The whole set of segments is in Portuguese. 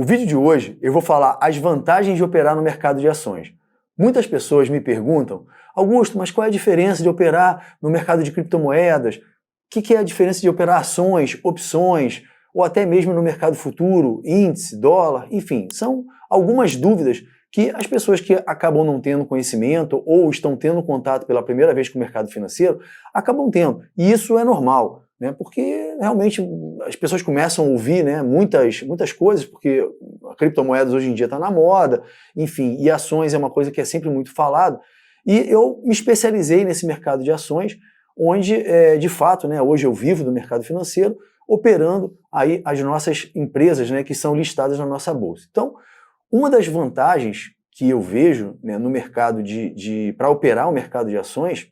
O vídeo de hoje eu vou falar as vantagens de operar no mercado de ações. Muitas pessoas me perguntam, Augusto, mas qual é a diferença de operar no mercado de criptomoedas? O que é a diferença de operar ações, opções, ou até mesmo no mercado futuro, índice, dólar, enfim, são algumas dúvidas que as pessoas que acabam não tendo conhecimento ou estão tendo contato pela primeira vez com o mercado financeiro acabam tendo. E isso é normal, né? Porque realmente as pessoas começam a ouvir, né, muitas coisas, porque a criptomoedas hoje em dia está na moda, enfim, e ações é uma coisa que é sempre muito falado. E eu me especializei nesse mercado de ações, onde, de fato, né, hoje eu vivo do mercado financeiro, operando aí as nossas empresas, né, que são listadas na nossa bolsa. Então, uma das vantagens que eu vejo, né, no mercado para operar o mercado de ações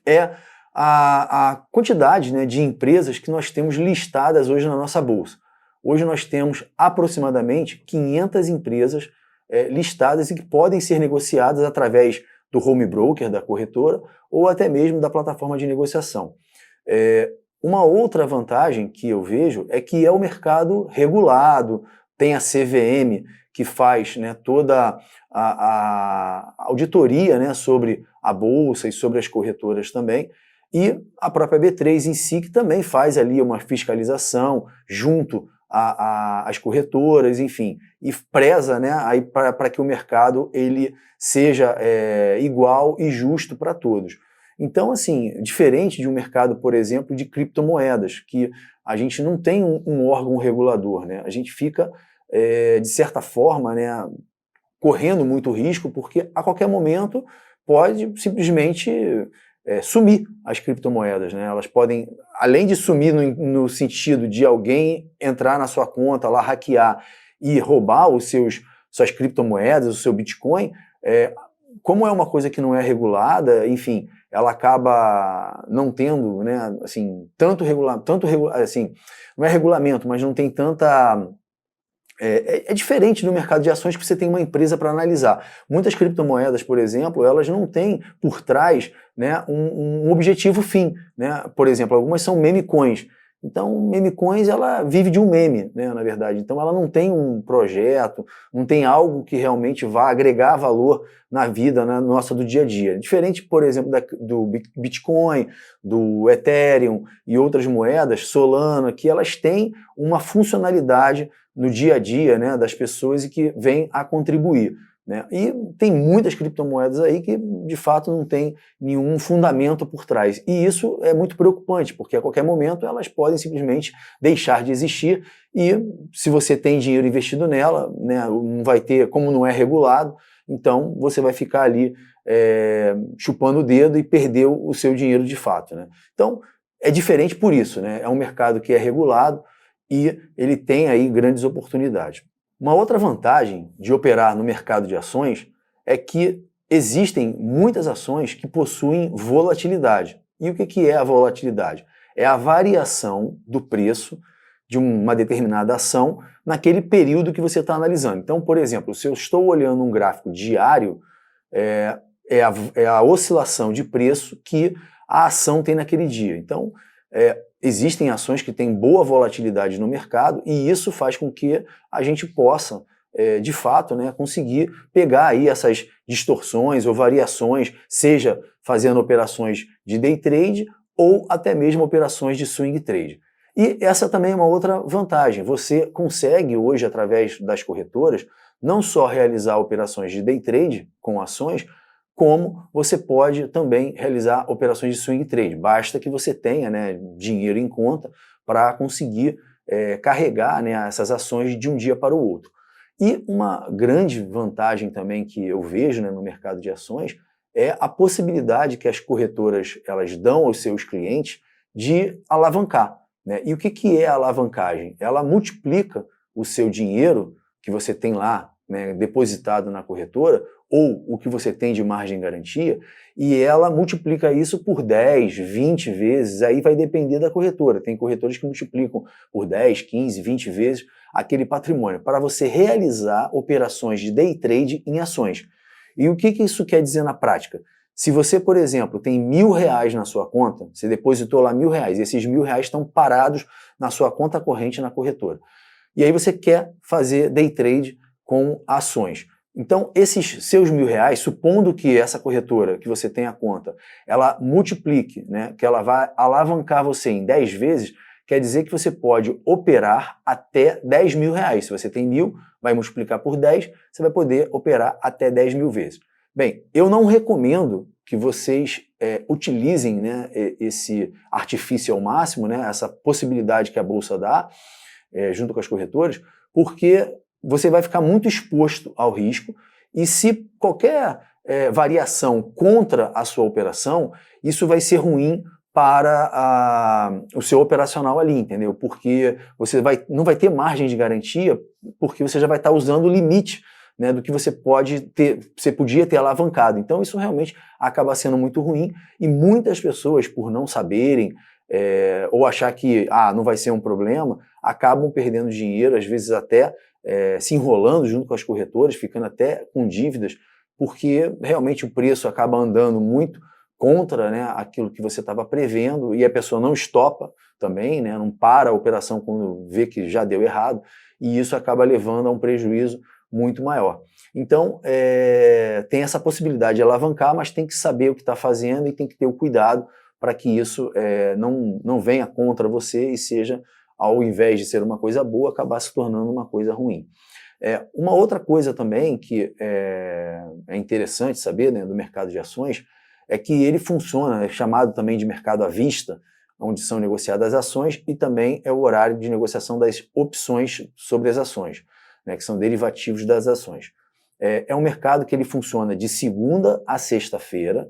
é a quantidade, né, de empresas que nós temos listadas hoje na nossa bolsa. Hoje nós temos aproximadamente 500 empresas listadas e que podem ser negociadas através do home broker, da corretora, ou até mesmo da plataforma de negociação. Uma outra vantagem que eu vejo é que é o mercado regulado, tem a CVM, que faz, né, toda a auditoria, né, sobre a bolsa e sobre as corretoras também, e a própria B3 em si, que também faz ali uma fiscalização junto às corretoras, enfim, e preza, né, para que o mercado ele seja igual e justo para todos. Então, assim, diferente de um mercado, por exemplo, de criptomoedas, que a gente não tem um órgão regulador, né? A gente fica, de certa forma, né, correndo muito risco, porque a qualquer momento pode simplesmente sumir as criptomoedas, né? Elas podem, além de sumir no sentido de alguém entrar na sua conta, lá hackear e roubar suas criptomoedas, o seu Bitcoin, como é uma coisa que não é regulada, enfim, ela acaba não tendo, né, assim, assim, não é regulamento, mas não tem tanta... É diferente do mercado de ações que você tem uma empresa para analisar. Muitas criptomoedas, por exemplo, elas não têm por trás, né, um objetivo fim, né? Por exemplo, algumas são meme coins. Então, meme coins, ela vive de um meme, né, na verdade. Então, ela não tem um projeto, não tem algo que realmente vá agregar valor na vida, né, nossa do dia a dia. Diferente, por exemplo, do Bitcoin, do Ethereum e outras moedas, Solana, que elas têm uma funcionalidade no dia a dia, né, das pessoas e que vem a contribuir, né? E tem muitas criptomoedas aí que de fato não tem nenhum fundamento por trás. E isso é muito preocupante, porque a qualquer momento elas podem simplesmente deixar de existir e se você tem dinheiro investido nela, né, não vai ter, como não é regulado, então você vai ficar ali chupando o dedo e perder o seu dinheiro de fato, né? Então é diferente por isso, né? É um mercado que é regulado e ele tem aí grandes oportunidades. Uma outra vantagem de operar no mercado de ações é que existem muitas ações que possuem volatilidade. E o que é a volatilidade? É a variação do preço de uma determinada ação naquele período que você está analisando. Então, por exemplo, se eu estou olhando um gráfico diário, é a oscilação de preço que a ação tem naquele dia. Então, existem ações que têm boa volatilidade no mercado e isso faz com que a gente possa, de fato, né, conseguir pegar aí essas distorções ou variações, seja fazendo operações de day trade ou até mesmo operações de swing trade. E essa também é uma outra vantagem. Você consegue hoje, através das corretoras, não só realizar operações de day trade com ações, como você pode também realizar operações de swing trade. Basta que você tenha, né, dinheiro em conta para conseguir carregar, né, essas ações de um dia para o outro. E uma grande vantagem também que eu vejo, né, no mercado de ações é a possibilidade que as corretoras elas dão aos seus clientes de alavancar, né? E o que é a alavancagem? Ela multiplica o seu dinheiro que você tem lá, né, depositado na corretora, ou o que você tem de margem de garantia, e ela multiplica isso por 10, 20 vezes, aí vai depender da corretora. Tem corretoras que multiplicam por 10, 15, 20 vezes aquele patrimônio, para você realizar operações de day trade em ações. E o que isso quer dizer na prática? Se você, por exemplo, tem R$1.000 na sua conta, você depositou lá R$1.000, e esses R$1.000 estão parados na sua conta corrente na corretora. e aí você quer fazer day trade com ações. Então, esses seus R$1.000, supondo que essa corretora que você tem a conta, ela multiplique, né, que ela vai alavancar você em 10 vezes, quer dizer que você pode operar até R$10.000. Se você tem 1.000, vai multiplicar por 10, você vai poder operar até 10.000 vezes. Bem, eu não recomendo que vocês utilizem, né, esse artifício ao máximo, né, essa possibilidade que a Bolsa dá, junto com as corretoras, porque você vai ficar muito exposto ao risco e se qualquer variação contra a sua operação, isso vai ser ruim para o seu operacional ali, entendeu? Porque você não vai ter margem de garantia, porque você já vai estar usando o limite, né, do que você podia ter alavancado. Então isso realmente acaba sendo muito ruim e muitas pessoas, por não saberem ou achar que não vai ser um problema, acabam perdendo dinheiro, às vezes até se enrolando junto com as corretoras, ficando até com dívidas, porque realmente o preço acaba andando muito contra, né, aquilo que você estava prevendo e a pessoa não estopa também, né, não para a operação quando vê que já deu errado e isso acaba levando a um prejuízo muito maior. Então, tem essa possibilidade de alavancar, mas tem que saber o que está fazendo e tem que ter o cuidado para que isso não venha contra você e seja, ao invés de ser uma coisa boa, acabar se tornando uma coisa ruim. Uma outra coisa também que é interessante saber, né, do mercado de ações é que ele funciona, é chamado também de mercado à vista, onde são negociadas as ações e também é o horário de negociação das opções sobre as ações, né, que são derivativos das ações. É um mercado que ele funciona de segunda a sexta-feira,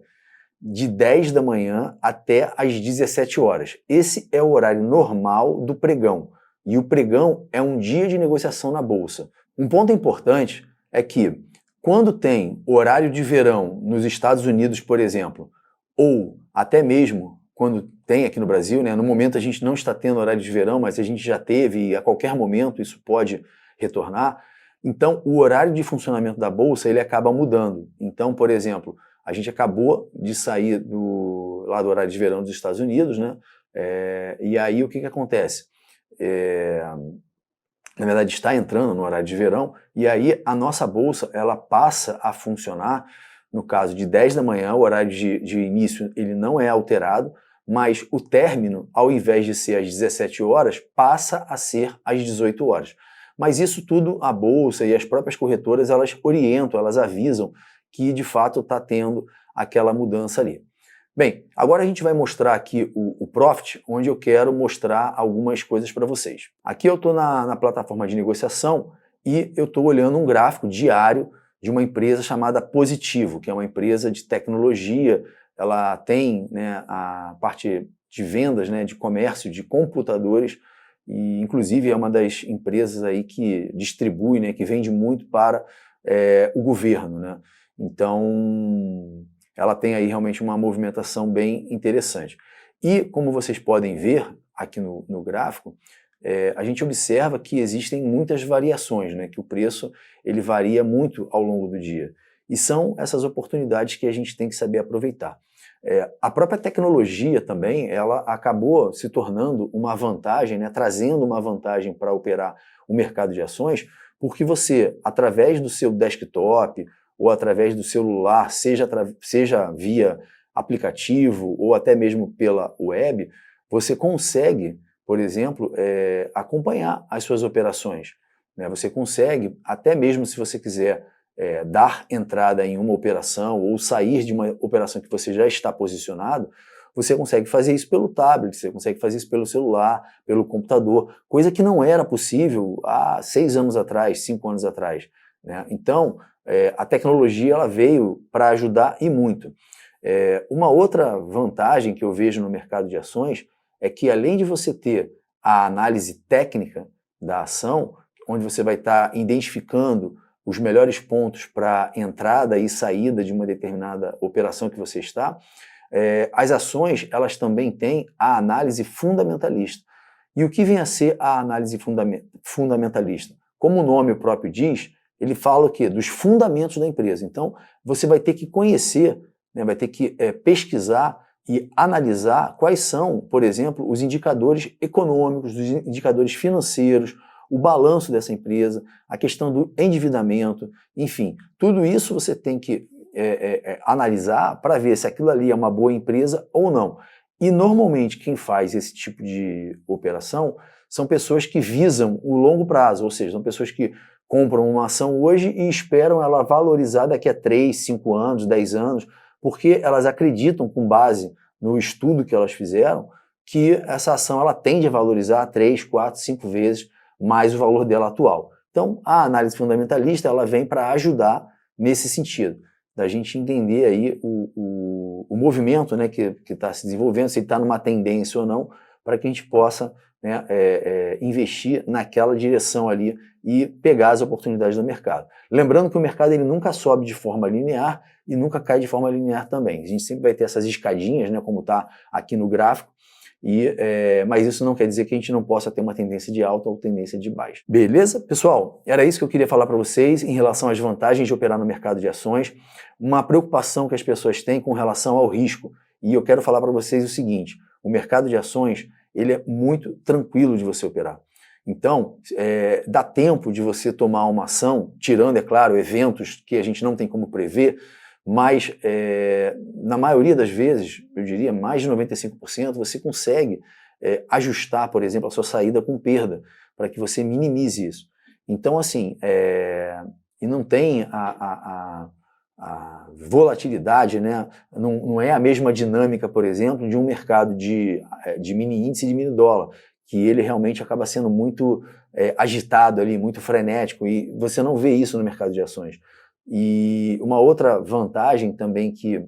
de 10 da manhã até às 17 horas. Esse é o horário normal do pregão. E o pregão é um dia de negociação na Bolsa. Um ponto importante é que, quando tem horário de verão nos Estados Unidos, por exemplo, ou até mesmo quando tem aqui no Brasil, né, no momento a gente não está tendo horário de verão, mas a gente já teve e a qualquer momento isso pode retornar, então o horário de funcionamento da Bolsa ele acaba mudando. Então, por exemplo, a gente acabou de sair lá do horário de verão dos Estados Unidos, né? E aí o que acontece? Na verdade está entrando no horário de verão, e aí a nossa Bolsa ela passa a funcionar, no caso de 10 da manhã, o horário de início ele não é alterado, mas o término, ao invés de ser às 17 horas, passa a ser às 18 horas. Mas isso tudo a Bolsa e as próprias corretoras, elas orientam, elas avisam que de fato está tendo aquela mudança ali. Bem, agora a gente vai mostrar aqui o Profit, onde eu quero mostrar algumas coisas para vocês. Aqui eu estou na plataforma de negociação e eu estou olhando um gráfico diário de uma empresa chamada Positivo, que é uma empresa de tecnologia. Ela tem, né, a parte de vendas, né, de comércio de computadores e inclusive é uma das empresas aí que distribui, né, que vende muito para o governo, né? Então, ela tem aí realmente uma movimentação bem interessante. E, como vocês podem ver aqui no gráfico, a gente observa que existem muitas variações, né? Que o preço ele varia muito ao longo do dia. E são essas oportunidades que a gente tem que saber aproveitar. A própria tecnologia também, ela acabou se tornando uma vantagem, né? Trazendo uma vantagem para operar o mercado de ações, porque você, através do seu desktop, ou através do celular, seja via aplicativo ou até mesmo pela web, você consegue, por exemplo, acompanhar as suas operações, né? Você consegue, até mesmo se você quiser dar entrada em uma operação ou sair de uma operação que você já está posicionado, você consegue fazer isso pelo tablet, você consegue fazer isso pelo celular, pelo computador, coisa que não era possível há 6 anos atrás, 5 anos atrás, né? Então, a tecnologia ela veio para ajudar e muito. Uma outra vantagem que eu vejo no mercado de ações é que, além de você ter a análise técnica da ação, onde você vai estar identificando os melhores pontos para entrada e saída de uma determinada operação que você está, as ações elas também têm a análise fundamentalista. E o que vem a ser a análise fundamentalista? Como o nome próprio diz, ele fala o quê? Dos fundamentos da empresa. Então, você vai ter que conhecer, né, vai ter que pesquisar e analisar quais são, por exemplo, os indicadores econômicos, os indicadores financeiros, o balanço dessa empresa, a questão do endividamento, enfim, tudo isso você tem que analisar para ver se aquilo ali é uma boa empresa ou não. E normalmente quem faz esse tipo de operação são pessoas que visam o longo prazo, ou seja, são pessoas que compram uma ação hoje e esperam ela valorizar daqui a 3, 5 anos, 10 anos, porque elas acreditam, com base no estudo que elas fizeram, que essa ação ela tende a valorizar 3, 4, 5 vezes mais o valor dela atual. Então, a análise fundamentalista ela vem para ajudar nesse sentido, da gente entender aí o movimento, né, que está se desenvolvendo, se ele está numa tendência ou não, para que a gente possa, né, investir naquela direção ali e pegar as oportunidades do mercado. Lembrando que o mercado ele nunca sobe de forma linear e nunca cai de forma linear também. A gente sempre vai ter essas escadinhas, né, como está aqui no gráfico, mas isso não quer dizer que a gente não possa ter uma tendência de alta ou tendência de baixa. Beleza? Pessoal, era isso que eu queria falar para vocês em relação às vantagens de operar no mercado de ações, uma preocupação que as pessoas têm com relação ao risco. E eu quero falar para vocês o seguinte, o mercado de ações ele é muito tranquilo de você operar. Então, dá tempo de você tomar uma ação, tirando, é claro, eventos que a gente não tem como prever, mas na maioria das vezes, eu diria mais de 95%, você consegue ajustar, por exemplo, a sua saída com perda, para que você minimize isso. Então, assim, e não tem a volatilidade, né? Não é a mesma dinâmica, por exemplo, de um mercado de mini índice e de mini dólar, que ele realmente acaba sendo muito agitado ali, muito frenético, e você não vê isso no mercado de ações. E uma outra vantagem também que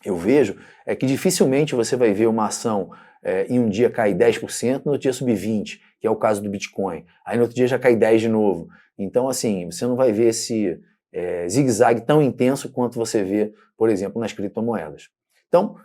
eu vejo é que dificilmente você vai ver uma ação em um dia cair 10%, no outro dia subir 20%, que é o caso do Bitcoin. Aí no outro dia já cai 10% de novo. Então, assim, você não vai ver esse zigue-zague tão intenso quanto você vê, por exemplo, nas criptomoedas. Então,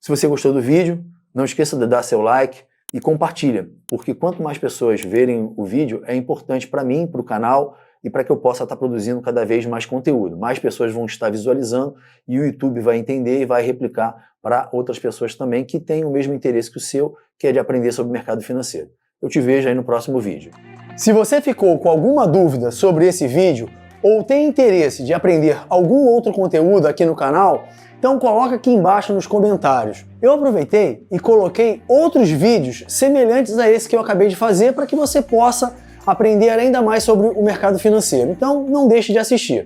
se você gostou do vídeo, não esqueça de dar seu like e compartilha, porque quanto mais pessoas verem o vídeo, é importante para mim, para o canal, e para que eu possa estar produzindo cada vez mais conteúdo. Mais pessoas vão estar visualizando e o YouTube vai entender e vai replicar para outras pessoas também que têm o mesmo interesse que o seu, que é de aprender sobre o mercado financeiro. Eu te vejo aí no próximo vídeo. Se você ficou com alguma dúvida sobre esse vídeo ou tem interesse de aprender algum outro conteúdo aqui no canal, então coloca aqui embaixo nos comentários. Eu aproveitei e coloquei outros vídeos semelhantes a esse que eu acabei de fazer para que você possa aprender ainda mais sobre o mercado financeiro. Então não deixe de assistir.